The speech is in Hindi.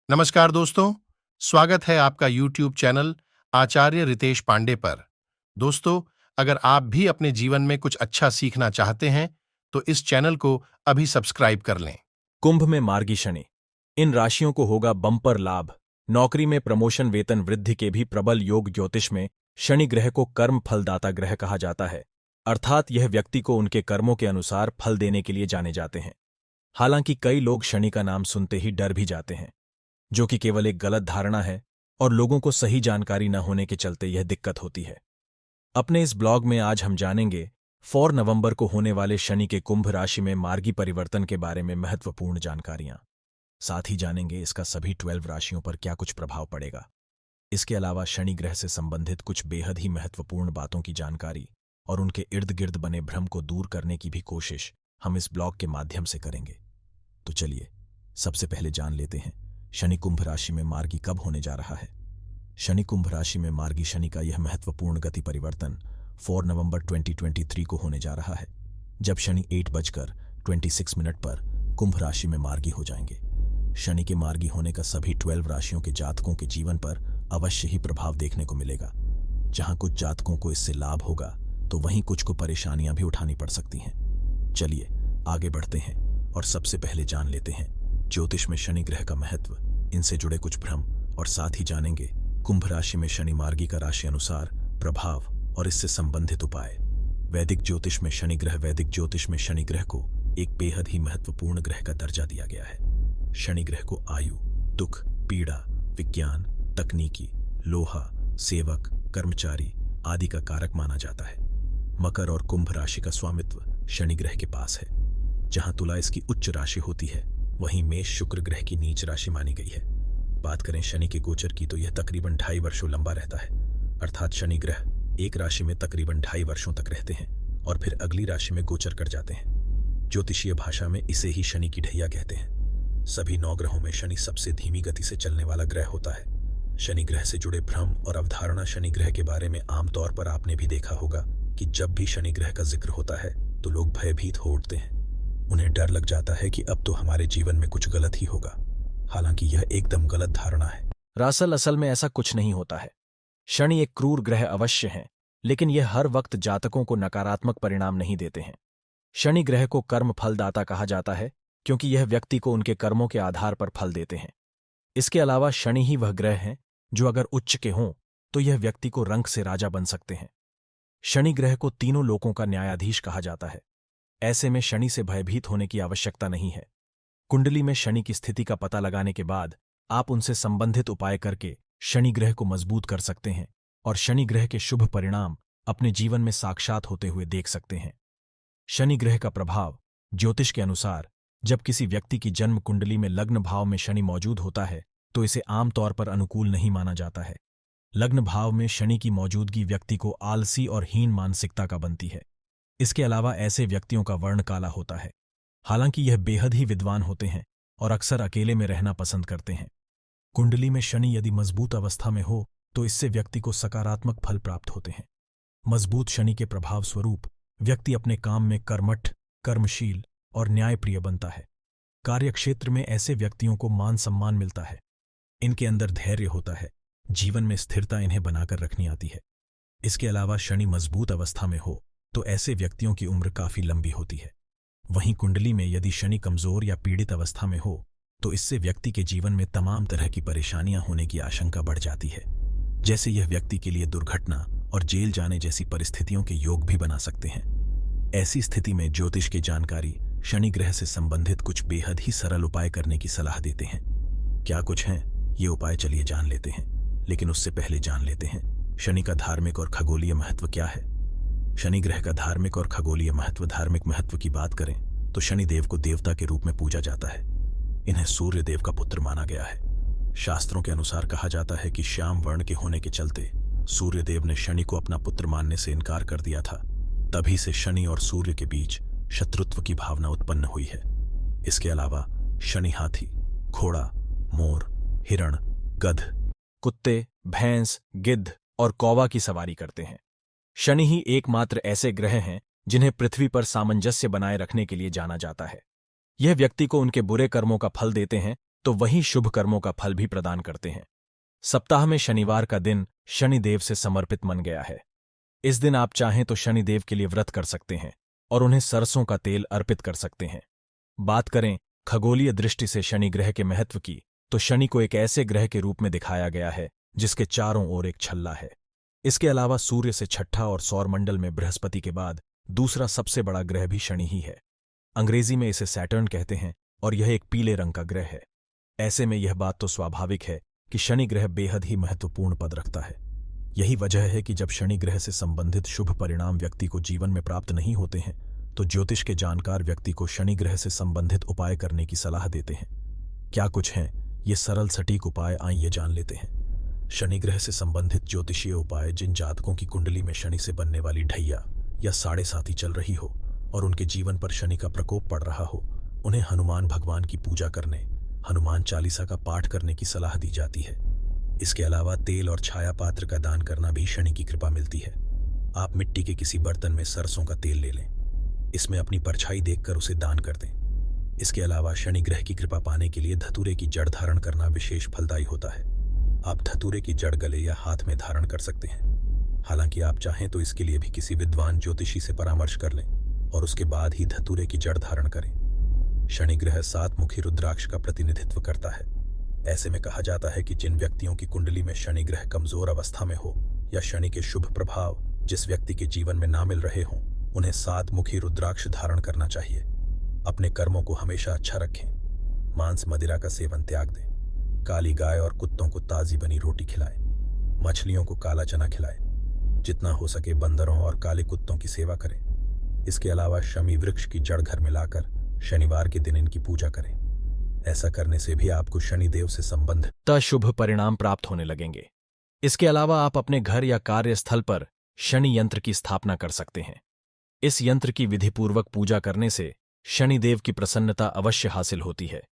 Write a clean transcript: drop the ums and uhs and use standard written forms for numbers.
नमस्कार दोस्तों, स्वागत है आपका YouTube चैनल आचार्य रितेश पांडे पर। दोस्तों, अगर आप भी अपने जीवन में कुछ अच्छा सीखना चाहते हैं, तो इस चैनल को अभी सब्सक्राइब कर लें। कुंभ में मार्गी शनि। इन राशियों को होगा बम्पर लाभ। नौकरी में प्रमोशन, वेतन वृद्धि के भी प्रबल योग। ज्योतिष में शनि ग्रह को कर्म फलदाता ग्रह कहा जाता है, अर्थात यह व्यक्ति को उनके कर्मों के अनुसार फल देने के लिए जाने जाते हैं। हालांकि कई लोग शनि का नाम सुनते ही डर भी जाते हैं, जो कि केवल एक गलत धारणा है और लोगों को सही जानकारी न होने के चलते यह दिक्कत होती है। अपने इस ब्लॉग में आज हम जानेंगे 4 नवंबर को होने वाले शनि के कुंभ राशि में मार्गी परिवर्तन के बारे में महत्वपूर्ण जानकारियां। साथ ही जानेंगे इसका सभी 12 राशियों पर क्या कुछ प्रभाव पड़ेगा। इसके अलावा शनि ग्रह से संबंधित कुछ बेहद ही महत्वपूर्ण बातों की जानकारी और उनके इर्द गिर्द बने भ्रम को दूर करने की भी कोशिश हम इस ब्लॉग के माध्यम से करेंगे। तो चलिए सबसे पहले जान लेते हैं शनि कुंभ राशि में मार्गी कब होने जा रहा है। शनि कुंभ राशि में मार्गी शनि का यह महत्वपूर्ण गति परिवर्तन 4 नवंबर 2023 को होने जा रहा है, जब शनि 8:26 पर कुंभ राशि में मार्गी हो जाएंगे। शनि के मार्गी होने का सभी 12 राशियों के जातकों के जीवन पर अवश्य ही प्रभाव देखने को मिलेगा। जहां कुछ जातकों को इससे लाभ होगा, तो वहीं कुछ को परेशानियां भी उठानी पड़ सकती हैं। चलिए आगे बढ़ते हैं और सबसे पहले जान लेते हैं ज्योतिष में शनि ग्रह का महत्व, इनसे जुड़े कुछ भ्रम, और साथ ही जानेंगे कुंभ राशि में शनि मार्गी का राशि अनुसार प्रभाव और इससे संबंधित उपाय। वैदिक ज्योतिष में शनि ग्रह वैदिक ज्योतिष में शनि ग्रह को एक बेहद ही महत्वपूर्ण ग्रह का दर्जा दिया गया है। शनि ग्रह को आयु, दुख, पीड़ा, विज्ञान, तकनीकी, लोहा, सेवक, कर्मचारी आदि का कारक माना जाता है। मकर और कुंभ राशि का स्वामित्व शनि ग्रह के पास है। जहां तुला इसकी उच्च राशि होती है, वहीं मेष शुक्र ग्रह की नीच राशि मानी गई है। बात करें शनि के गोचर की, तो यह तकरीबन 2.5 वर्षों लंबा रहता है, अर्थात शनि ग्रह एक राशि में तकरीबन 2.5 वर्षों तक रहते हैं और फिर अगली राशि में गोचर कर जाते हैं। ज्योतिषीय भाषा में इसे ही शनि की ढैया कहते हैं। सभी 9 ग्रहों में शनि सबसे धीमी गति से चलने वाला ग्रह होता है। शनि ग्रह से जुड़े भ्रम और अवधारणा। शनि ग्रह के बारे में आमतौर पर आपने भी देखा होगा कि जब भी शनि ग्रह का जिक्र होता है तो लोग भयभीत हो उठते हैं। उन्हें डर लग जाता है कि अब तो हमारे जीवन में कुछ गलत ही होगा। हालांकि यह एकदम गलत धारणा है। दरअसल असल में ऐसा कुछ नहीं होता है। शनि एक क्रूर ग्रह अवश्य है, लेकिन यह हर वक्त जातकों को नकारात्मक परिणाम नहीं देते हैं। शनि ग्रह को कर्म फलदाता कहा जाता है, क्योंकि यह व्यक्ति को उनके कर्मों के आधार पर फल देते हैं। इसके अलावा शनि ही वह ग्रह हैं जो अगर उच्च के हों तो यह व्यक्ति को रंक से राजा बन सकते हैं। शनि ग्रह को तीनों लोकों का न्यायाधीश कहा जाता है। ऐसे में शनि से भयभीत होने की आवश्यकता नहीं है। कुंडली में शनि की स्थिति का पता लगाने के बाद आप उनसे संबंधित उपाय करके शनि ग्रह को मजबूत कर सकते हैं और शनि ग्रह के शुभ परिणाम अपने जीवन में साक्षात होते हुए देख सकते हैं। शनि ग्रह का प्रभाव ज्योतिष के अनुसार जब किसी व्यक्ति की जन्म कुंडली में लग्न भाव में शनि मौजूद होता है, तो इसे आमतौर पर अनुकूल नहीं माना जाता है। लग्न भाव में शनि की मौजूदगी व्यक्ति को आलसी और हीन मानसिकता का बनती है। इसके अलावा ऐसे व्यक्तियों का वर्ण काला होता है। हालांकि यह बेहद ही विद्वान होते हैं और अक्सर अकेले में रहना पसंद करते हैं। कुंडली में शनि यदि मजबूत अवस्था में हो तो इससे व्यक्ति को सकारात्मक फल प्राप्त होते हैं। मजबूत शनि के प्रभाव स्वरूप व्यक्ति अपने काम में कर्मठ, कर्मशील और न्यायप्रिय बनता है। कार्यक्षेत्र में ऐसे व्यक्तियों को मान सम्मान मिलता है। इनके अंदर धैर्य होता है। जीवन में स्थिरता इन्हें बनाकर रखनी आती है। इसके अलावा शनि मजबूत अवस्था में हो तो ऐसे व्यक्तियों की उम्र काफी लंबी होती है। वहीं कुंडली में यदि शनि कमजोर या पीड़ित अवस्था में हो तो इससे व्यक्ति के जीवन में तमाम तरह की परेशानियां होने की आशंका बढ़ जाती है। जैसे यह व्यक्ति के लिए दुर्घटना और जेल जाने जैसी परिस्थितियों के योग भी बना सकते हैं। ऐसी स्थिति में ज्योतिष की जानकारी शनि ग्रह से संबंधित कुछ बेहद ही सरल उपाय करने की सलाह देते हैं। क्या कुछ हैं ये उपाय, चलिए जान लेते हैं। लेकिन उससे पहले जान लेते हैं शनि का धार्मिक और खगोलीय महत्व क्या है। शनि ग्रह का धार्मिक और खगोलीय महत्व। धार्मिक महत्व की बात करें तो शनि देव को देवता के रूप में पूजा जाता है। इन्हें सूर्य देव का पुत्र माना गया है। शास्त्रों के अनुसार कहा जाता है कि श्याम वर्ण के होने के चलते सूर्य देव ने शनि को अपना पुत्र मानने से इनकार कर दिया था। तभी से शनि और सूर्य के बीच शत्रुत्व की भावना उत्पन्न हुई है। इसके अलावा शनि हाथी, घोड़ा, मोर, हिरण, गध, कुत्ते, भैंस, गिद्ध और कौवा की सवारी करते हैं। शनि ही एकमात्र ऐसे ग्रह हैं जिन्हें पृथ्वी पर सामंजस्य बनाए रखने के लिए जाना जाता है। यह व्यक्ति को उनके बुरे कर्मों का फल देते हैं, तो वहीं शुभ कर्मों का फल भी प्रदान करते हैं। सप्ताह में शनिवार का दिन शनिदेव से समर्पित मन गया है। इस दिन आप चाहें तो शनिदेव के लिए व्रत कर सकते हैं और उन्हें सरसों का तेल अर्पित कर सकते हैं। बात करें खगोलीय दृष्टि से शनि ग्रह के महत्व की, तो शनि को एक ऐसे ग्रह के रूप में दिखाया गया है जिसके चारों ओर एक छल्ला है। इसके अलावा सूर्य से छठा और सौरमंडल में बृहस्पति के बाद दूसरा सबसे बड़ा ग्रह भी शनि ही है। अंग्रेजी में इसे सैटर्न कहते हैं और यह एक पीले रंग का ग्रह है। ऐसे में यह बात तो स्वाभाविक है कि शनि ग्रह बेहद ही महत्वपूर्ण पद रखता है। यही वजह है कि जब शनि ग्रह से संबंधित शुभ परिणाम व्यक्ति को जीवन में प्राप्त नहीं होते हैं तो ज्योतिष के जानकार व्यक्ति को शनि ग्रह से संबंधित उपाय करने की सलाह देते हैं। क्या कुछ हैं ये सरल सटीक उपाय, आइए जान लेते हैं। शनि ग्रह से संबंधित ज्योतिषीय उपाय। जिन जातकों की कुंडली में शनि से बनने वाली ढैया या साढ़े साती चल रही हो और उनके जीवन पर शनि का प्रकोप पड़ रहा हो, उन्हें हनुमान भगवान की पूजा करने, हनुमान चालीसा का पाठ करने की सलाह दी जाती है। इसके अलावा तेल और छाया पात्र का दान करना भी शनि की कृपा मिलती है। आप मिट्टी के किसी बर्तन में सरसों का तेल ले लें, इसमें अपनी परछाई देखकर उसे दान कर दें। इसके अलावा शनि ग्रह की कृपा पाने के लिए धतूरे की जड़ धारण करना विशेष फलदायी होता है। आप धतूरे की जड़ गले या हाथ में धारण कर सकते हैं। हालांकि आप चाहें तो इसके लिए भी किसी विद्वान ज्योतिषी से परामर्श कर लें और उसके बाद ही धतूरे की जड़ धारण करें। शनि ग्रह 7 मुखी रुद्राक्ष का प्रतिनिधित्व करता है। ऐसे में कहा जाता है कि जिन व्यक्तियों की कुंडली में शनि ग्रह कमजोर अवस्था में हो या शनि के शुभ प्रभाव जिस व्यक्ति के जीवन में ना मिल रहे हों, उन्हें 7 मुखी रुद्राक्ष धारण करना चाहिए। अपने कर्मों को हमेशा अच्छा रखें। मांस मदिरा का सेवन त्याग दें। काली गाय और कुत्तों को ताजी बनी रोटी खिलाएं। मछलियों को काला चना खिलाएं। जितना हो सके बंदरों और काले कुत्तों की सेवा करें। इसके अलावा शमी वृक्ष की जड़ घर में लाकर शनिवार के दिन इनकी पूजा करें। ऐसा करने से भी आपको शनिदेव से संबंधित शुभ परिणाम प्राप्त होने लगेंगे। इसके अलावा आप अपने घर या कार्यस्थल पर शनि यंत्र की स्थापना कर सकते हैं। इस यंत्र की विधिपूर्वक पूजा करने से शनिदेव की प्रसन्नता अवश्य हासिल होती है।